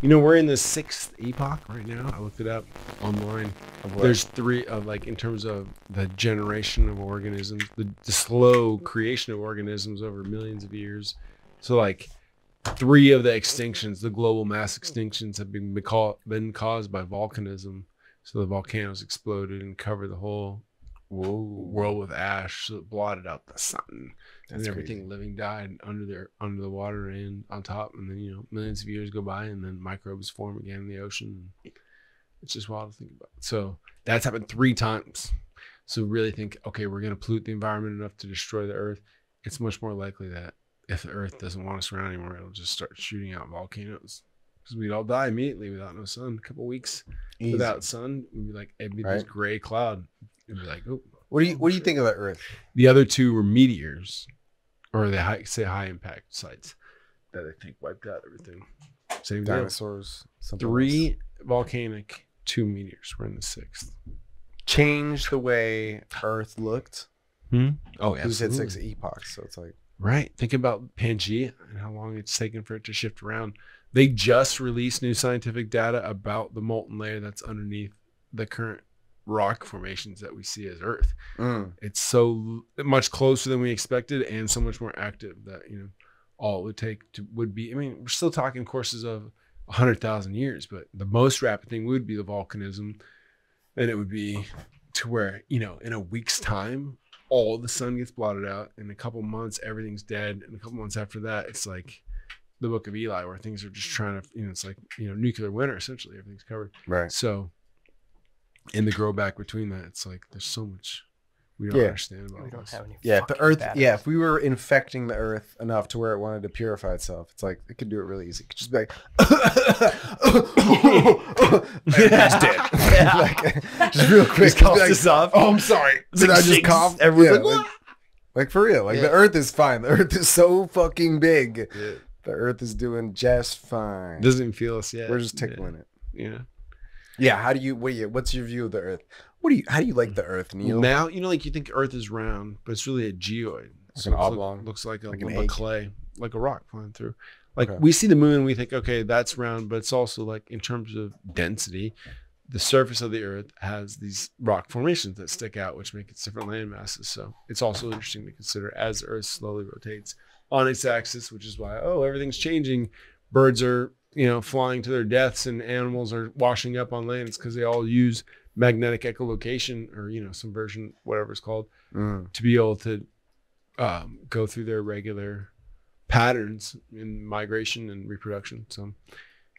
You know, we're in the 6th epoch right now. I looked it up online. There's 3 of like, in terms of the generation of organisms, the slow creation of organisms over millions of years. So like 3 of the extinctions, the global mass extinctions, have been caused by volcanism. So the volcanoes exploded and covered the whole world with ash, so it blotted out the sun. And everything crazy. Living died under the water and on top. And then, you know, millions of years go by and then microbes form again in the ocean. It's just wild to think about. So that's happened 3 times. So really think, okay, we're going to pollute the environment enough to destroy the earth. It's much more likely that if the earth doesn't want us around anymore, it'll just start shooting out volcanoes. Because we'd all die immediately without no sun. A couple weeks without sun, we'd be like, it'd be this gray cloud. It'd be like, oh. What do you think of the Earth? The other 2 were meteors, or the high impact sites that I think wiped out everything. Same dinosaurs. 3 volcanic, 2 meteors. We're in the 6th. Changed the way Earth looked. Oh, yeah. You said 6 epochs, so it's like Think about Pangea and how long it's taken for it to shift around. They just released new scientific data about the molten layer that's underneath the current rock formations that we see as Earth. It's so much closer than we expected and so much more active that, you know, all it would take would be, I mean, we're still talking courses of 100,000 years, but the most rapid thing would be the volcanism. And it would be to where, you know, in a week's time, all the sun gets blotted out. In a couple months, everything's dead. And a couple months after that, it's like the Book of Eli, where things are just trying to, you know, it's like, you know, nuclear winter, essentially. Everything's covered. Right. So in the grow back between that, it's like there's so much we don't understand about. We don't have any. If the Earth, if we were infecting the Earth enough to where it wanted to purify itself, it's like it could do it really easy. It could just be like, everything's dead. Like, just real quick, just cough this off. Oh, I'm sorry. Did I just cough? Everyone's like for real. Like the Earth is fine. The Earth is so fucking big. Yeah. The Earth is doing just fine. Doesn't even feel us yet. We're just tickling it. Yeah. Yeah. How do you? What's your view of the Earth? How do you like the Earth, Neal? Now, you know, like you think Earth is round, but it's really a geoid. Like an oblong. Looks like a like lump of clay, like a rock flying through. Like we see the moon, we think, okay, that's round, but it's also like in terms of density, the surface of the Earth has these rock formations that stick out, which make it different land masses. So it's also interesting to consider as the Earth slowly rotates on its axis, which is why, everything's changing. Birds are, you know, flying to their deaths and animals are washing up on land. It's because they all use magnetic echolocation, or, you know, some version, whatever it's called, to be able to go through their regular patterns in migration and reproduction. So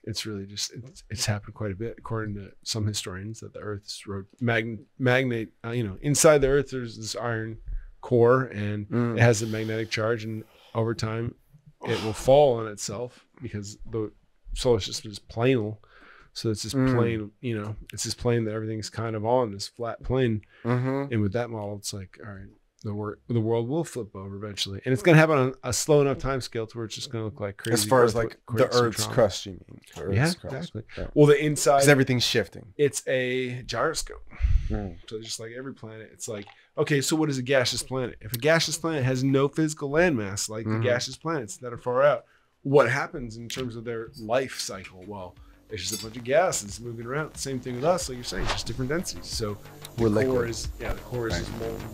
it's really just, it's happened quite a bit, according to some historians, that the Earth's magnet, you know, inside the Earth, there's this iron core and it has a magnetic charge, and over time it will fall on itself because the solar system is planal. So it's this plane, you know, it's this plane that everything's kind of on, this flat plane. And with that model, it's like, all right, the world will flip over eventually. And it's going to happen on a slow enough time scale to where it's just going to look like crazy. As far as like the Earth's crust, you mean? Exactly. Right. Well, the inside. Because everything's shifting. It's a gyroscope. So just like every planet, it's like, okay, so what is a gaseous planet? If a gaseous planet has no physical landmass, like the gaseous planets that are far out, what happens in terms of their life cycle? Well, it's just a bunch of gases moving around. Same thing with us, like you're saying, just different densities. So we're the core liquid. the core is just molten,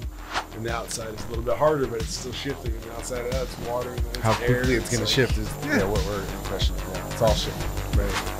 and the outside is a little bit harder, but it's still shifting. And the outside of that's water. And then how it's air, quickly it's going to shift is what we're impression of. Yeah, it's all shifting. Right.